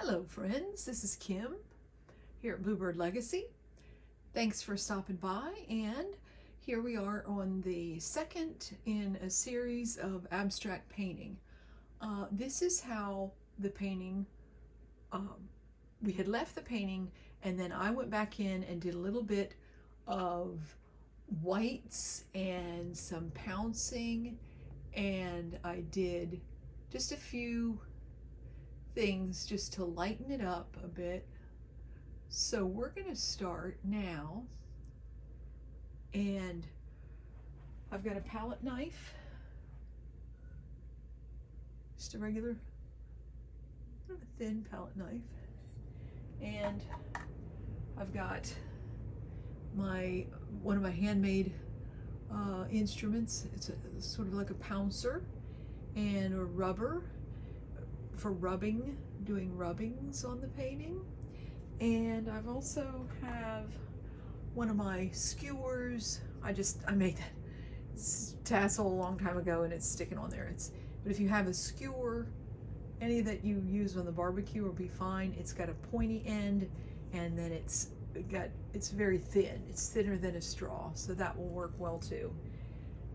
Hello friends, this is Kim here at Bluebird Legacy. Thanks for stopping by, and here we are on the second in a series of abstract painting. This is how the painting, we had left the painting, and then I went back in and did a little bit of whites and some pouncing, and I did just a few things just to lighten it up a bit. So we're going to start now, and I've got a palette knife, just a regular kind of a thin palette knife, and I've got one of my handmade instruments. It's sort of like a pouncer and a rubber for doing rubbings on the painting. And I've also have one of my skewers. I made that tassel a long time ago and it's sticking on there. But if you have a skewer, any that you use on the barbecue will be fine. It's got a pointy end, and then it's very thin. It's thinner than a straw, so that will work well too.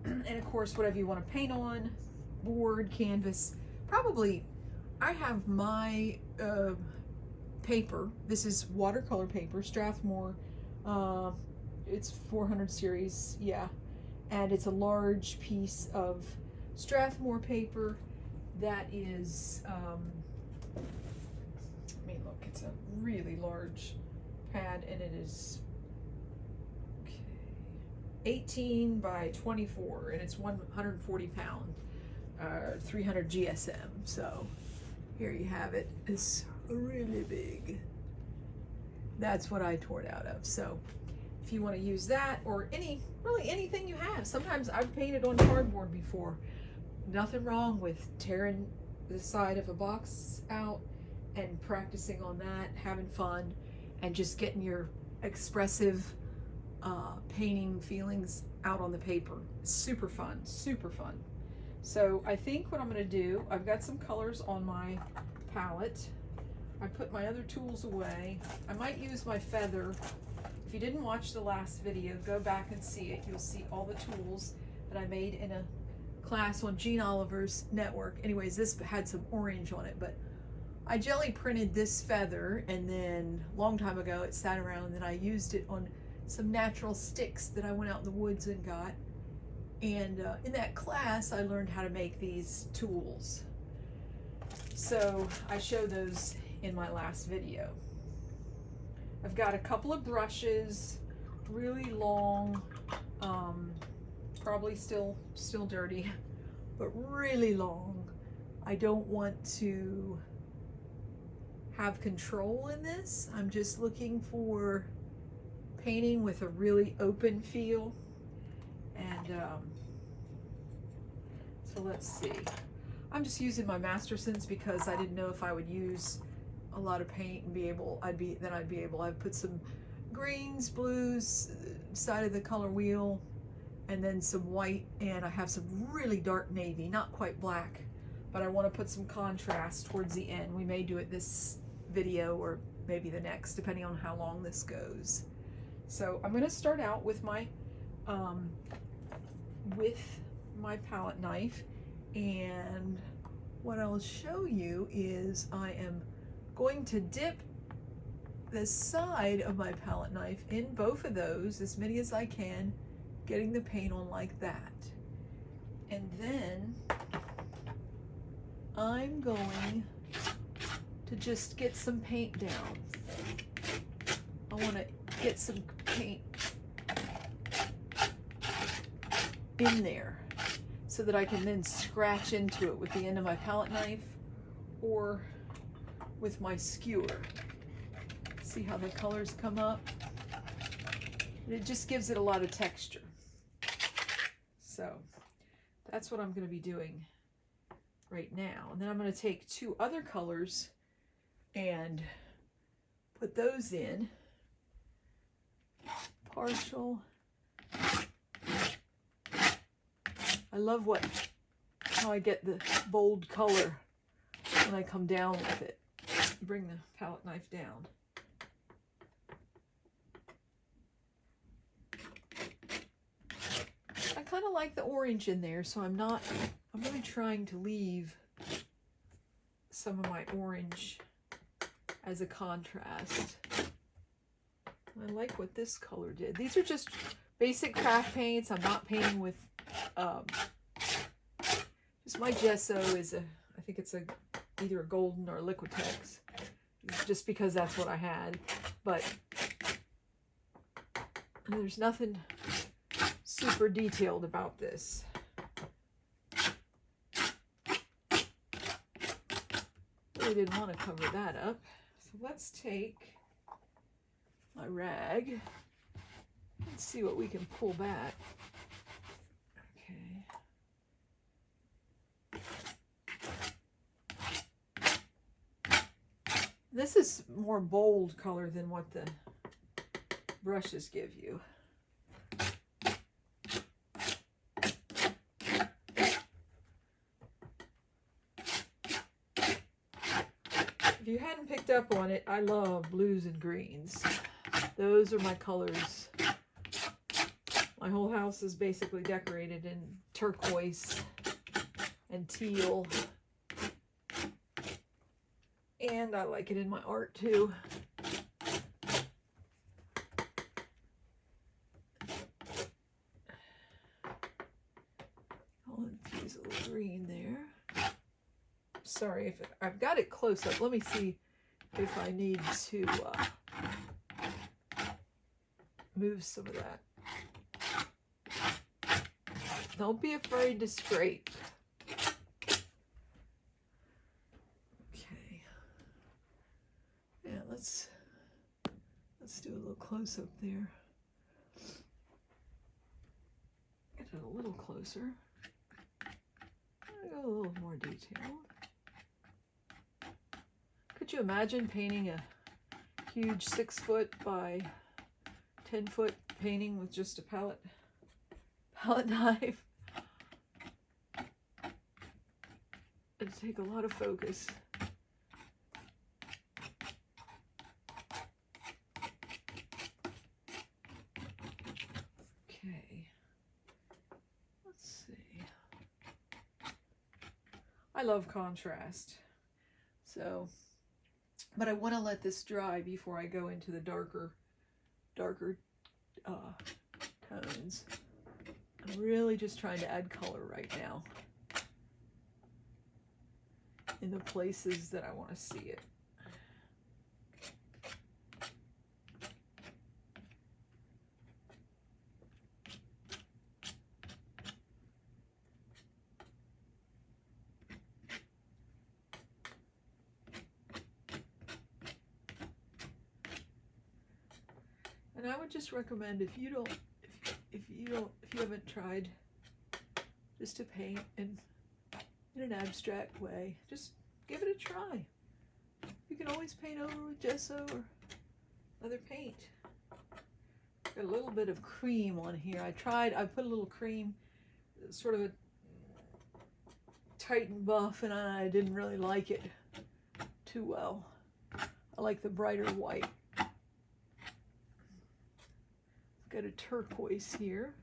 And of course, whatever you want to paint on, board, canvas, probably. I have my paper. This is watercolor paper, Strathmore. It's 400 series, yeah. And it's a large piece of Strathmore paper that is, I mean, look, it's a really large pad, and it is 18 by 24, and it's 140 pound, 300 GSM. So here you have it. It's really big. That's what I tore it out of. So if you want to use that, or really anything you have. Sometimes I've painted on cardboard before. Nothing wrong with tearing the side of a box out and practicing on that, having fun, and just getting your expressive painting feelings out on the paper. Super fun, super fun. So I think what I'm going to do, I've got some colors on my palette. I put my other tools away. I might use my feather. If you didn't watch the last video, go back and see it. You'll see all the tools that I made in a class on Jean Oliver's network. Anyways, this had some orange on it, but I jelly printed this feather, and then a long time ago it sat around, and then I used it on some natural sticks that I went out in the woods and got. And in that class, I learned how to make these tools. So I show those in my last video. I've got a couple of brushes, really long, probably still dirty, but really long. I don't want to have control in this. I'm just looking for painting with a really open feel. And so let's see. I'm just using my Mastersons because I didn't know if I would use a lot of paint and I've put some greens, blues, side of the color wheel, and then some white, and I have some really dark navy, not quite black, but I want to put some contrast towards the end. We may do it this video or maybe the next, depending on how long this goes. So I'm going to start out with my palette knife, and what I'll show you is I am going to dip the side of my palette knife in both of those, as many as I can, getting the paint on like that. And then I'm going to just get some paint down. I want to get some paint in there so that I can then scratch into it with the end of my palette knife or with my skewer. See how the colors come up? And it just gives it a lot of texture. So that's what I'm going to be doing right now. And then I'm going to take two other colors and put those in. Partial. I love how I get the bold color when I come down with it. bring the palette knife down. I kind of like the orange in there, so I'm really trying to leave some of my orange as a contrast. I like what this color did. These are just basic craft paints. I'm not painting with, just my gesso is I think it's either a golden or a Liquitex, just because that's what I had. But there's nothing super detailed about this. Really didn't want to cover that up. So let's take my rag and see what we can pull back. Okay. This is more bold color than what the brushes give you. If you hadn't picked up on it, I love blues and greens. Those are my colors. My whole house is basically decorated in turquoise and teal. And I like it in my art too. I'll infuse a little green there. Sorry if I've got it close up. Let me see if I need to move some of that. Don't be afraid to scrape. Okay. Yeah, let's do a little close up there. Get it a little closer. Go a little more detailed. Could you imagine painting a huge 6-foot by 10-foot painting with just a palette knife? It'd take a lot of focus. Okay, let's see. I love contrast, so, but I want to let this dry before I go into the darker tones. I'm really just trying to add color right now in the places that I want to see it. And I would just recommend, if you haven't tried just to paint in an abstract way, just give it a try. You can always paint over with gesso or other paint. Got a little bit of cream on here. I put a little cream, sort of a Titan buff, and I didn't really like it too well. I like the brighter white. Got a turquoise here,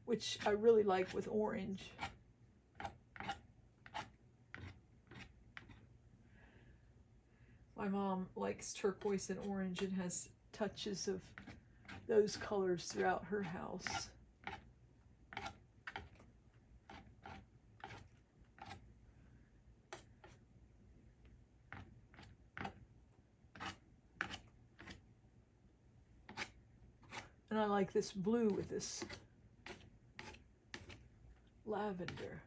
which I really like with orange. My mom likes turquoise and orange and has touches of those colors throughout her house. And I like this blue with this lavender.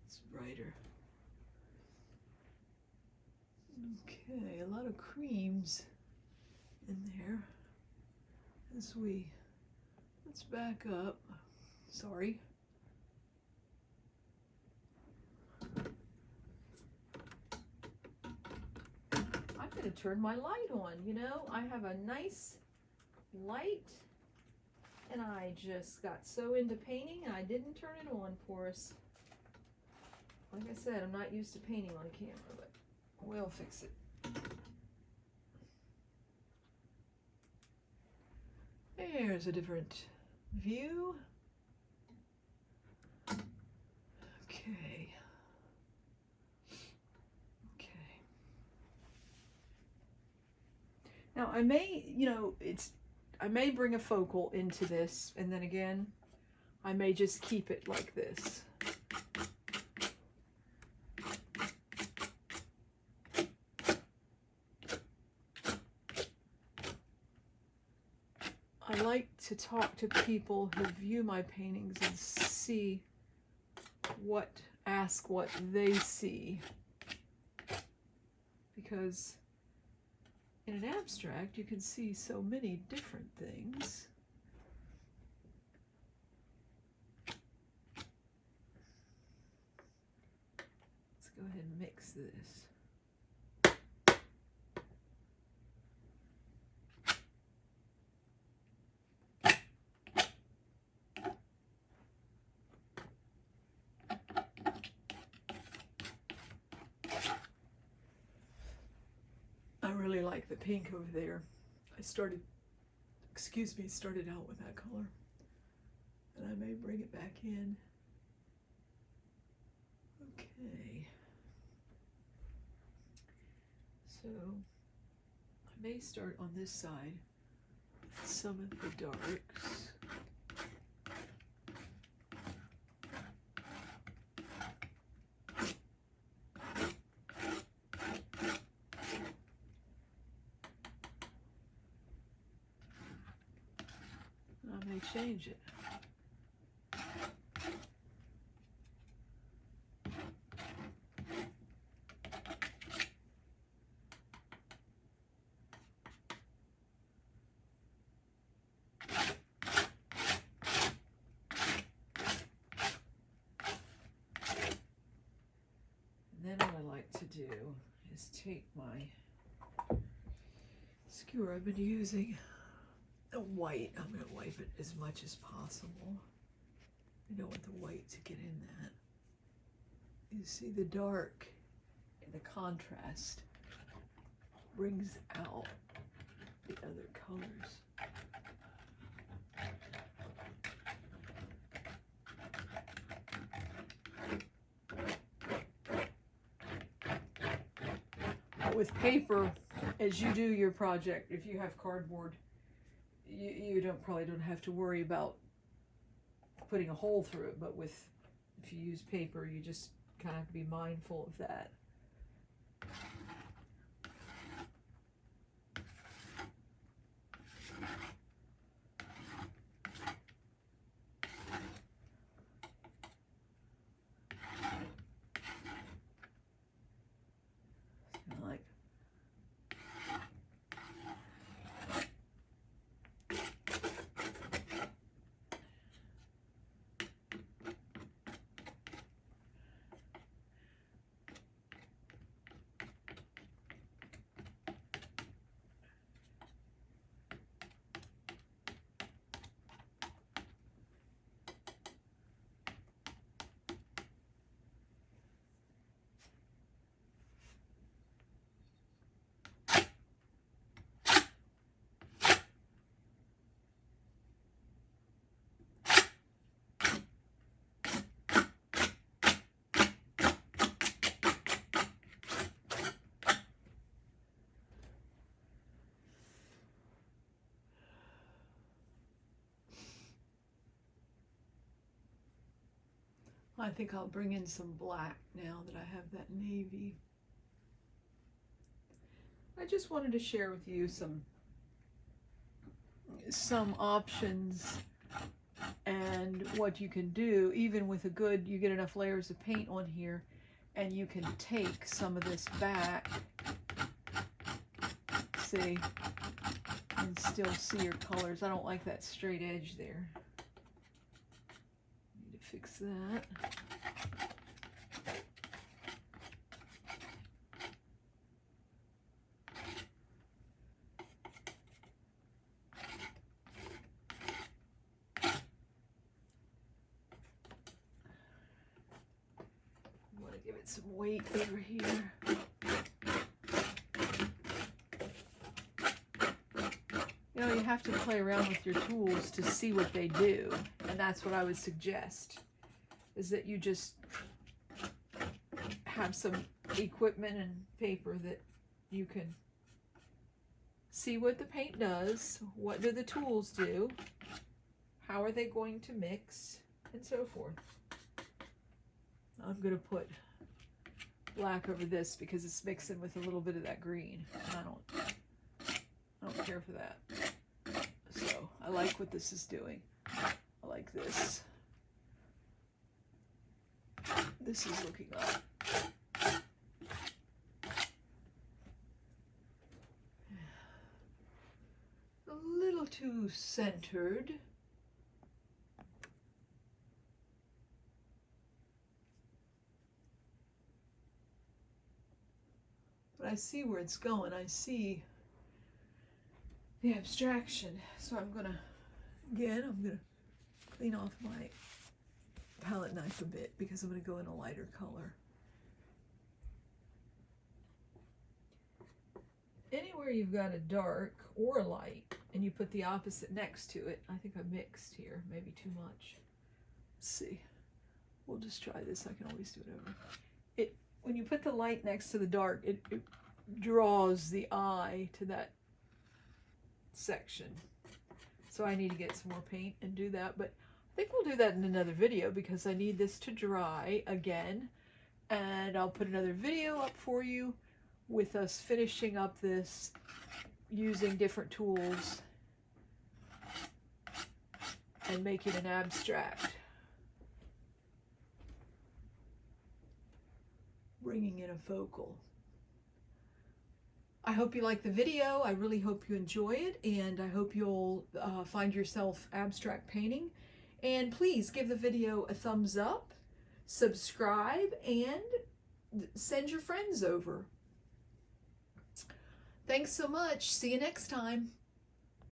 It's brighter. Okay, a lot of creams in there. Let's back up. Sorry. I'm going to turn my light on. You know, I have a nice light, and I just got so into painting and I didn't turn it on for us. Like I said, I'm not used to painting on camera, but we'll fix it. There's a different view. Okay. Okay. Now I may, I may bring a focal into this, and then again, I may just keep it like this. I like to talk to people who view my paintings and ask what they see. Because in an abstract, you can see so many different things. Let's go ahead and mix this. I really like the pink over there. I started out with that color. And I may bring it back in. Okay. So, I may start on this side with some of the darks. I may change it. And then what I like to do is take my skewer I've been using. The white, I'm going to wipe it as much as possible. I don't want the white to get in that. You see the dark and the contrast brings out the other colors. With paper, as you do your project, if you have cardboard, you probably don't have to worry about putting a hole through it, but if you use paper, you just kind of have to be mindful of that. I think I'll bring in some black now that I have that navy. I just wanted to share with you some options and what you can do, even with you get enough layers of paint on here, and you can take some of this back, see, and still see your colors. I don't like that straight edge there. Need to fix that. give it some weight over here. You know, you have to play around with your tools to see what they do. And that's what I would suggest, is that you just have some equipment and paper that you can see what the paint does, what do the tools do, how are they going to mix, and so forth. I'm going to put black over this because it's mixing with a little bit of that green. And I don't care for that. So I like what this is doing. I like this. This is looking up. A little too centered. But I see where it's going. I see the abstraction. So I'm gonna clean off my palette knife a bit because I'm gonna go in a lighter color. Anywhere you've got a dark or a light and you put the opposite next to it, I think I mixed here, maybe too much. Let's see. We'll just try this. I can always do it over. When you put the light next to the dark, it draws the eye to that section. So I need to get some more paint and do that, but I think we'll do that in another video because I need this to dry again, and I'll put another video up for you with us finishing up this using different tools and making an abstract. Bringing in a focal. I hope you like the video. I really hope you enjoy it, and I hope you'll find yourself abstract painting. And please give the video a thumbs up, subscribe, and send your friends over. Thanks so much. See you next time.